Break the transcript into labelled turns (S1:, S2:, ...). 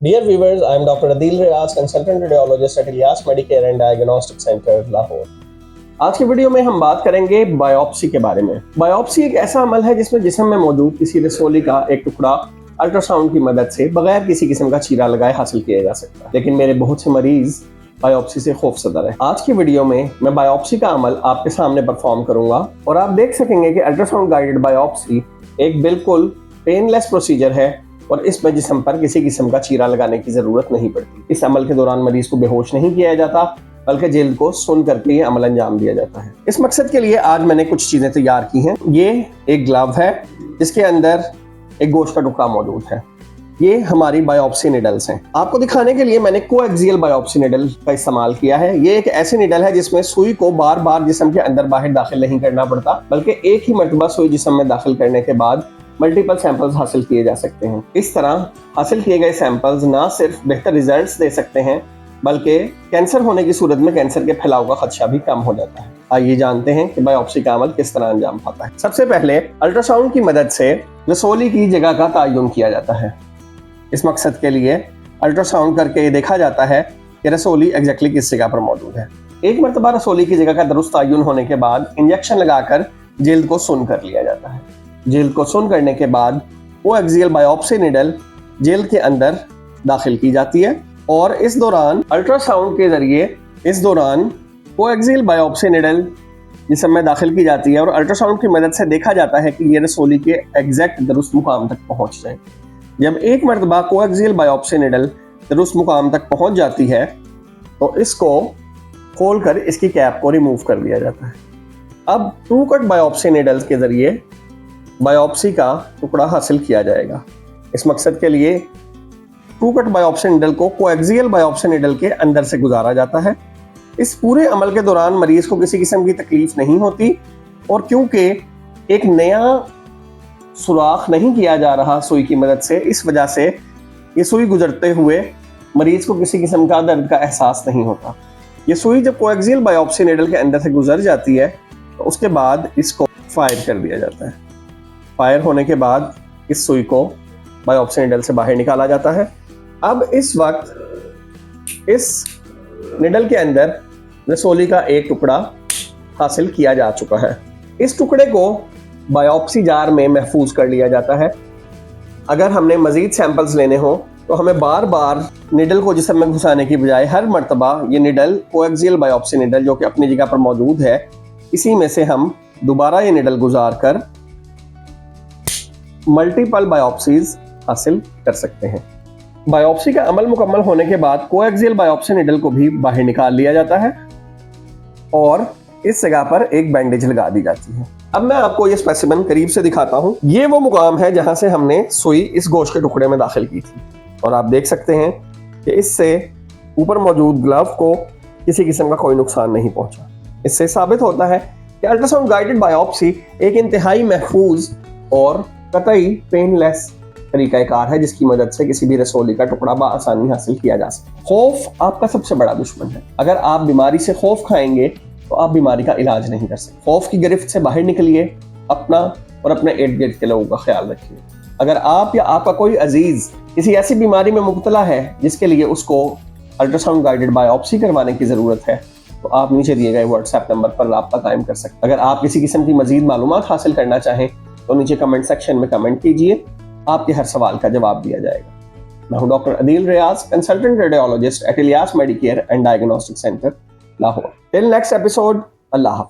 S1: Dear viewers, I am Dr. Adil Riaz, consultant radiologist at Ilyas Medicare and Diagnostic Center, Lahore. आज की video में हम बात करेंगे बायोप्सी के बारे में। बायोप्सी एक ऐसा अमल है जिसमें जिस्म में मौजूद किसी रसोली का एक टुकड़ा अल्ट्रासाउंड की मदद से बगैर किसी किस्म का चीरा लगाए हासिल किया जा सकता है, लेकिन मेरे बहुत से मरीज बायोप्सी से खौफजदा है। आज की वीडियो में मैं बायोप्सी का अमल आपके सामने परफॉर्म करूंगा और आप देख सकेंगे कि अल्ट्रासाउंड गाइडेड बायोप्सी एक बिल्कुल पेनलेस प्रोसीजर है और इसमें जिस्म पर किसी किस्म का चीरा लगाने की जरूरत नहीं पड़ती। इस अमल के दौरान मरीज को बेहोश नहीं किया जाता, बल्कि जिल्द को सुन करके ये अमल अंजाम दिया जाता है। इस मकसद के लिए आज मैंने कुछ चीजें तैयार की हैं। ये एक ग्लव है जिसके अंदर एक गोश्त का टुकड़ा मौजूद है। ये हमारी बायोप्सी निडल्स हैं। आपको दिखाने के लिए मैंने कोएक्सियल बायोप्सी निडल का इस्तेमाल किया है। ये एक ऐसी निडल है जिसमें सुई को बार बार जिस्म के अंदर बाहर दाखिल नहीं करना पड़ता, बल्कि एक ही मरतबा सुई जिस्म में दाखिल करने के बाद मल्टीपल सैंपल्स हासिल किए जा सकते हैं। इस तरह हासिल किए गए सैंपल्स ना सिर्फ बेहतर रिजल्ट्स दे सकते हैं, बल्कि कैंसर होने की सूरत में कैंसर के फैलाव का खदशा भी कम हो जाता है। आइए जानते हैं कि बायोप्सी का अमल किस तरह अंजाम पाता है। सबसे पहले अल्ट्रासाउंड की मदद से रसोली की जगह का तयन किया जाता है। इस मकसद के लिए अल्ट्रासाउंड करके ये देखा जाता है कि रसोली एग्जैक्टली किस जगह पर मौजूद है। एक मरतबा रसोली की जगह का दुरुस्त तयन होने के बाद इंजेक्शन लगाकर जिल्द को सुन कर लिया जाता है। जिल्द को सुन करने के बाद कोएक्सियल बायोप्सी निडल जिल्द के अंदर दाखिल की जाती है और इस दौरान अल्ट्रासाउंड के जरिए कोएक्सियल बायोप्सी निडल जिस्म में दाखिल की जाती है और अल्ट्रासाउंड की मदद से देखा जाता है कि ये रसोली के एग्जैक्ट दुरुस्त मुकाम तक पहुंच जाए। जब एक मरतबा कोएक्सियल बायोप्सी निडल दुरुस्त मुकाम तक पहुंच जाती है तो इसको खोलकर इसकी कैप को रिमूव कर दिया जाता है। अब ट्रू कट बायोप्सी निडल्स के जरिए बायोप्सी का टुकड़ा हासिल किया जाएगा। इस मकसद के लिए ट्रू कट बायोप्सी निडल को कोएक्सियल बायोप्सी निडल के अंदर से गुजारा जाता है। इस पूरे अमल के दौरान मरीज को किसी किस्म की तकलीफ नहीं होती और क्योंकि एक नया सुराख नहीं किया जा रहा सुई की मदद से, इस वजह से ये सुई गुजरते हुए मरीज को किसी किस्म का दर्द का एहसास नहीं होता। ये सुई जब कोएक्सियल बायोप्सी निडल के अंदर से गुजर जाती है तो उसके बाद इसको फायर कर दिया जाता है। फायर होने के बाद इस सुई को बायोप्सी निडल से बाहर निकाला जाता है। अब इस वक्त इस निडल के अंदर रसोली का एक टुकड़ा हासिल किया जा चुका है। इस टुकड़े को बायोप्सी जार में महफूज कर लिया जाता है। अगर हमने मजीद सैंपल्स लेने हो तो हमें बार बार निडल को जिस्म में घुसाने की बजाय हर मरतबा ये निडल कोएक्सियल बायोप्सी निडल जो कि अपनी जगह पर मौजूद है, इसी में से हम दोबारा ये निडल गुजार कर मल्टीपल बायोप्सीज हासिल कर सकते हैं। बायोप्सी का अमल मुकम्मल होने के बाद कोएक्सियल बायोप्सी निडल को भी बाहर निकाल लिया जाता है और इस जगह पर एक बैंडेज लगा दी जाती है। अब मैं आपको ये स्पेसिमेन करीब से दिखाता हूँ। ये वो मुकाम है जहां से हमने सुई इस गोश्त के टुकड़े में दाखिल की थी और आप देख सकते हैं कि इससे ऊपर मौजूद ग्लव को किसी किस्म का कोई नुकसान नहीं पहुंचा। इससे साबित होता है कि अल्ट्रासाउंड गाइडेड बायोप्सी एक इंतहाई महफूज और कतई पेनलेस तरीकाकार है जिसकी मदद से किसी भी रसोली का टुकड़ा बआसानी हासिल किया जा सकता है। खौफ आपका सबसे बड़ा दुश्मन है। अगर आप बीमारी से खौफ खाएंगे तो आप बीमारी का इलाज नहीं कर सकते। खौफ की गिरफ्त से बाहर निकलिए, अपना और अपने इर्द गिर्द के लोगों का ख्याल रखिए। अगर आप या आपका कोई अजीज किसी ऐसी बीमारी में मुब्तला है जिसके लिए उसको अल्ट्रासाउंड गाइडेड बायोप्सी करवाने की जरूरत है तो आप नीचे दिए गए व्हाट्सएप नंबर पर राब्ता कायम कर सकते हैं। अगर आप किसी किस्म की मजीद मालूमात हासिल करना चाहें तो नीचे कमेंट सेक्शन में कमेंट कीजिए, आपके हर सवाल का जवाब दिया जाएगा। मैं हूं doctor Adeel Riaz, consultant radiologist at Ilyas Medicare and diagnostic centre, Lahore. Till next episode, अल्लाह हाफ़िज़।